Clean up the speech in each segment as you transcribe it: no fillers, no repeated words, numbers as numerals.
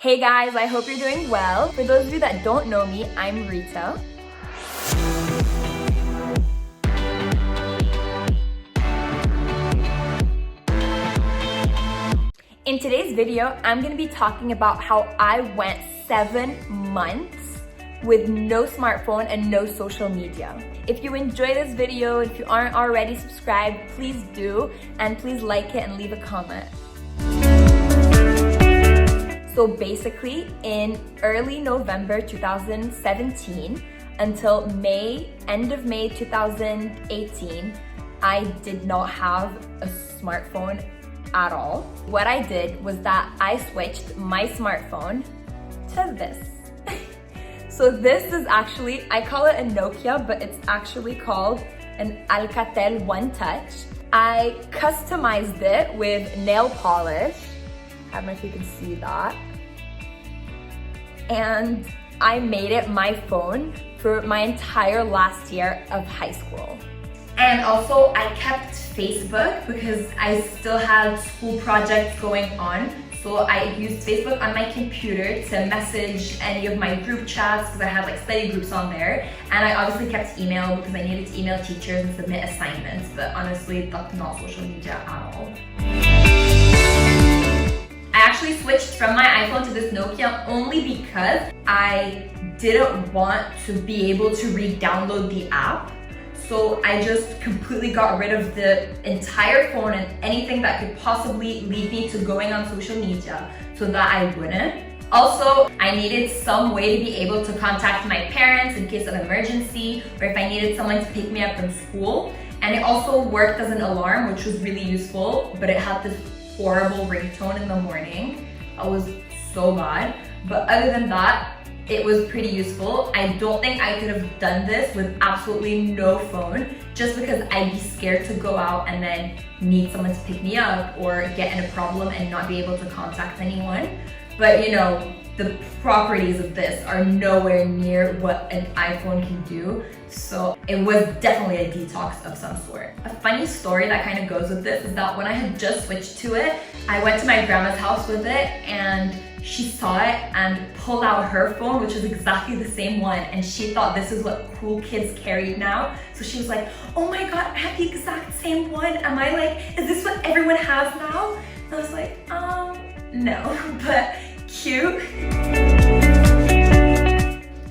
Hey guys, I hope you're doing well. For those of you that don't know me, I'm Rita. In today's video, I'm gonna be talking about how I went 7 months with no smartphone and no social media. If you enjoy this video, if you aren't already subscribed, please do, and please like it and leave a comment. So basically, in early November 2017 until end of May 2018, I did not have a smartphone at all. What I did was that I switched my smartphone to this. So this is actually, I call it a Nokia, but it's actually called an Alcatel One Touch. I customized it with nail polish. I don't know if you can see that. And I made it my phone for my entire last year of high school. And also I kept Facebook because I still had school projects going on. So I used Facebook on my computer to message any of my group chats because I had like study groups on there. And I obviously kept email because I needed to email teachers and submit assignments. But honestly, that's not social media at all. I actually switched from my iPhone to this Nokia only because I didn't want to be able to re-download the app. So I just completely got rid of the entire phone and anything that could possibly lead me to going on social media so that I wouldn't. Also, I needed some way to be able to contact my parents in case of emergency or if I needed someone to pick me up from school. And it also worked as an alarm, which was really useful, but it had this horrible ringtone in the morning. That was so bad. But other than that, it was pretty useful. I don't think I could have done this with absolutely no phone just because I'd be scared to go out and then need someone to pick me up or get in a problem and not be able to contact anyone. But you know, the properties of this are nowhere near what an iPhone can do. So it was definitely a detox of some sort. A funny story that kind of goes with this is that when I had just switched to it, I went to my grandma's house with it and she saw it and pulled out her phone, which is exactly the same one. And she thought this is what cool kids carried now. So she was like, oh my God, I have the exact same one. Am I like, is this what everyone has now? And I was like, no, but cute.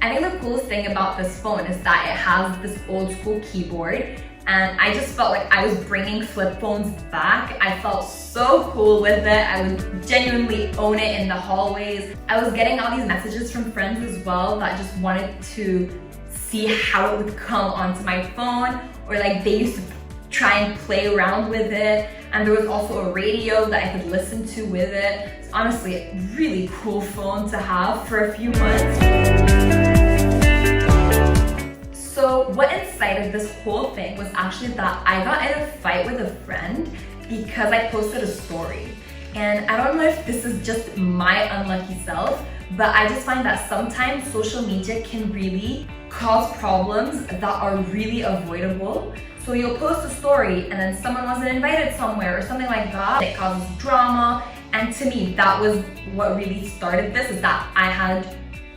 I think the coolest thing about this phone is that it has this old school keyboard. And I just felt like I was bringing flip phones back. I felt so cool with it. I would genuinely own it in the hallways. I was getting all these messages from friends as well that just wanted to see how it would come onto my phone, or like they used to try and play around with it. And there was also a radio that I could listen to with it. It's honestly a really cool phone to have for a few months. So what incited this whole thing was actually that I got in a fight with a friend because I posted a story. And I don't know if this is just my unlucky self, but I just find that sometimes social media can really cause problems that are really avoidable. So you'll post a story and then someone wasn't invited somewhere or something like that. It causes drama. And to me, that was what really started this, is that I had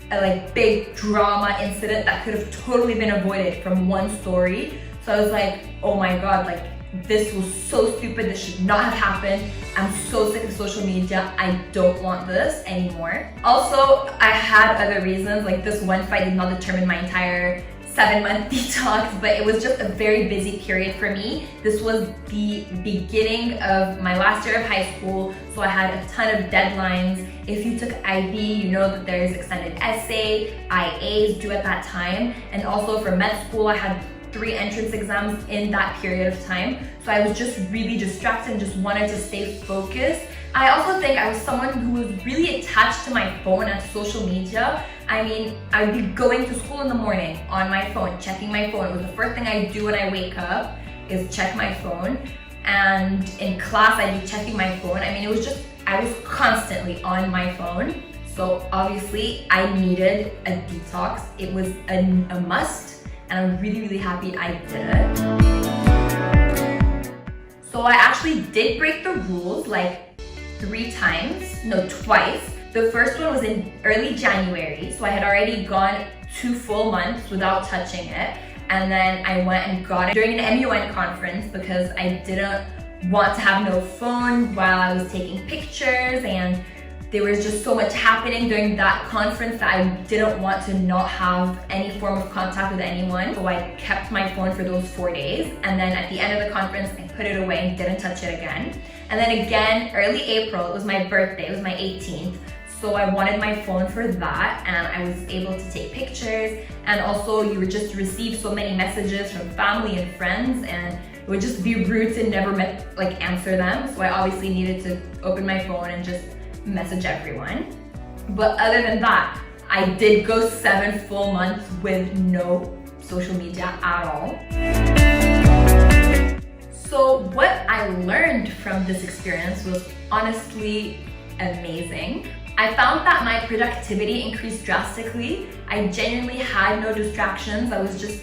a like big drama incident that could have totally been avoided from one story. So I was like, oh my God, like this was so stupid. This should not have happened. I'm so sick of social media. I don't want this anymore. Also, I had other reasons, like this one fight did not determine my entire 7-month detox, but it was just a very busy period for me. This was the beginning of my last year of high school, so I had a ton of deadlines. If you took IB, you know that there's extended essay, IAs due at that time, and also for med school, I had 3 entrance exams in that period of time. So I was just really distracted and just wanted to stay focused. I also think I was someone who was really attached to my phone and social media. I mean, I'd be going to school in the morning on my phone, checking my phone. It was the first thing I do when I wake up is check my phone. And in class, I'd be checking my phone. I mean, it was just, I was constantly on my phone. So obviously I needed a detox. It was a must, and I'm really, really happy I did it. So I actually did break the rules like twice. The first one was in early January, so I had already gone 2 full months without touching it. And then I went and got it during an MUN conference because I didn't want to have no phone while I was taking pictures, and there was just so much happening during that conference that I didn't want to not have any form of contact with anyone. So I kept my phone for those 4 days, and then at the end of the conference, I put it away and didn't touch it again. And then again, early April, it was my birthday, it was my 18th. So I wanted my phone for that, and I was able to take pictures, and also you would just receive so many messages from family and friends, and it would just be rude to never answer them. So I obviously needed to open my phone and just message everyone. But other than that, I did go 7 full months with no social media at all. So what I learned from this experience was honestly amazing. I found that my productivity increased drastically. I genuinely had no distractions. I was just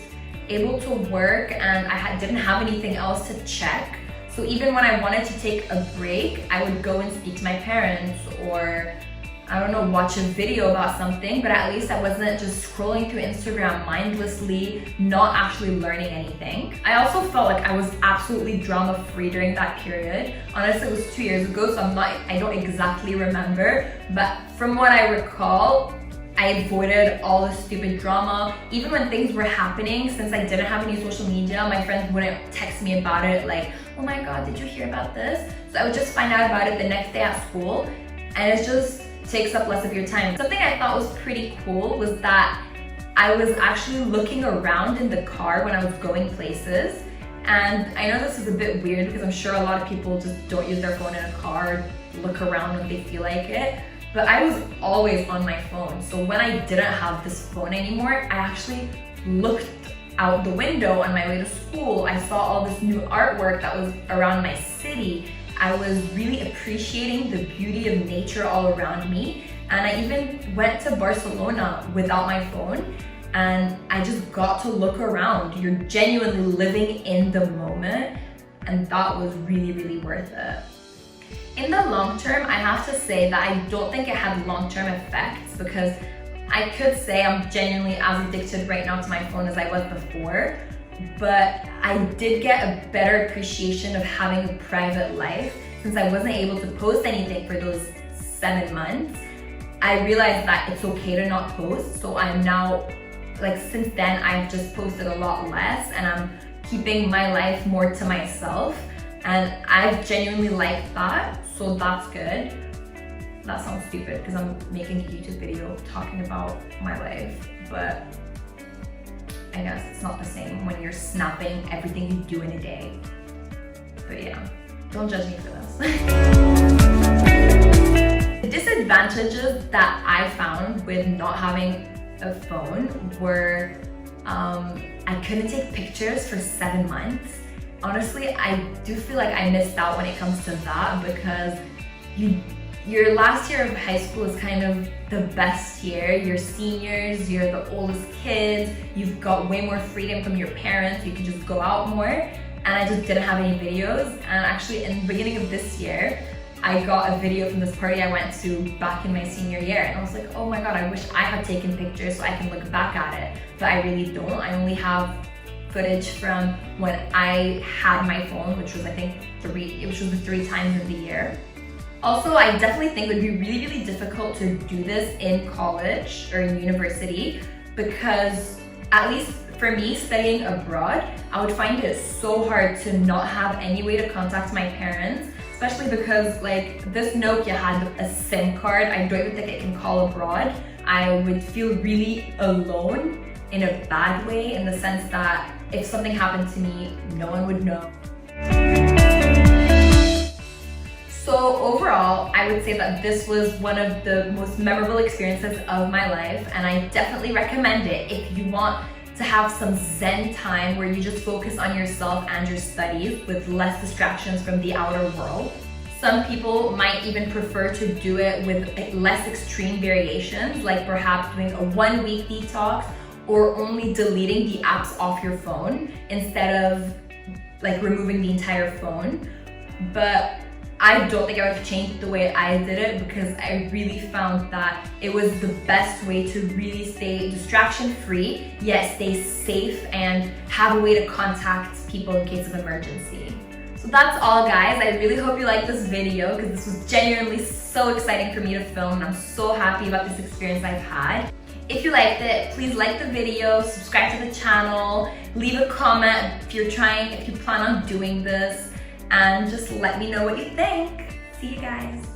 able to work, and I didn't have anything else to check. So even when I wanted to take a break, I would go and speak to my parents, or I don't know, watch a video about something, but at least I wasn't just scrolling through Instagram mindlessly, not actually learning anything. I also felt like I was absolutely drama free during that period. Honestly, it was 2 years ago, so I don't exactly remember, but from what I recall, I avoided all the stupid drama. Even when things were happening, since I didn't have any social media, my friends wouldn't text me about it like, oh my God, did you hear about this? So I would just find out about it the next day at school, and it just takes up less of your time. Something I thought was pretty cool was that I was actually looking around in the car when I was going places. And I know this is a bit weird because I'm sure a lot of people just don't use their phone in a car, look around when they feel like it. But I was always on my phone. So when I didn't have this phone anymore, I actually looked out the window on my way to school. I saw all this new artwork that was around my city. I was really appreciating the beauty of nature all around me. And I even went to Barcelona without my phone, and I just got to look around. You're genuinely living in the moment, and that was really, really worth it. In the long term, I have to say that I don't think it had long-term effects, because I could say I'm genuinely as addicted right now to my phone as I was before, but I did get a better appreciation of having a private life. Since I wasn't able to post anything for those 7 months, I realized that it's okay to not post. So I'm now, since then, I've just posted a lot less, and I'm keeping my life more to myself. And I've genuinely liked that, so that's good. That sounds stupid because I'm making a YouTube video talking about my life, but I guess it's not the same when you're snapping everything you do in a day. But yeah, don't judge me for this. The disadvantages that I found with not having a phone were I couldn't take pictures for 7 months. Honestly, I do feel like I missed out when it comes to that, because your last year of high school is kind of the best year. You're seniors, you're the oldest kids, you've got way more freedom from your parents, you can just go out more. And I just didn't have any videos. And actually in the beginning of this year, I got a video from this party I went to back in my senior year, and I was like, oh my God, I wish I had taken pictures so I can look back at it. But I really don't. I only have footage from when I had my phone, which was I think which was the 3 times in the year. Also, I definitely think it would be really, really difficult to do this in college or in university, because at least for me, studying abroad, I would find it so hard to not have any way to contact my parents, especially because this Nokia had a SIM card. I don't even think it can call abroad. I would feel really alone in a bad way, in the sense that if something happened to me, no one would know. So overall, I would say that this was one of the most memorable experiences of my life, and I definitely recommend it if you want to have some zen time where you just focus on yourself and your studies with less distractions from the outer world. Some people might even prefer to do it with less extreme variations, like perhaps doing a 1-week detox, or only deleting the apps off your phone instead of removing the entire phone. But I don't think I would have changed the way I did it, because I really found that it was the best way to really stay distraction free, yet stay safe and have a way to contact people in case of emergency. So that's all, guys. I really hope you liked this video, because this was genuinely so exciting for me to film, and I'm so happy about this experience I've had. If you liked it, please like the video, subscribe to the channel, leave a comment if you plan on doing this, and just let me know what you think. See you guys.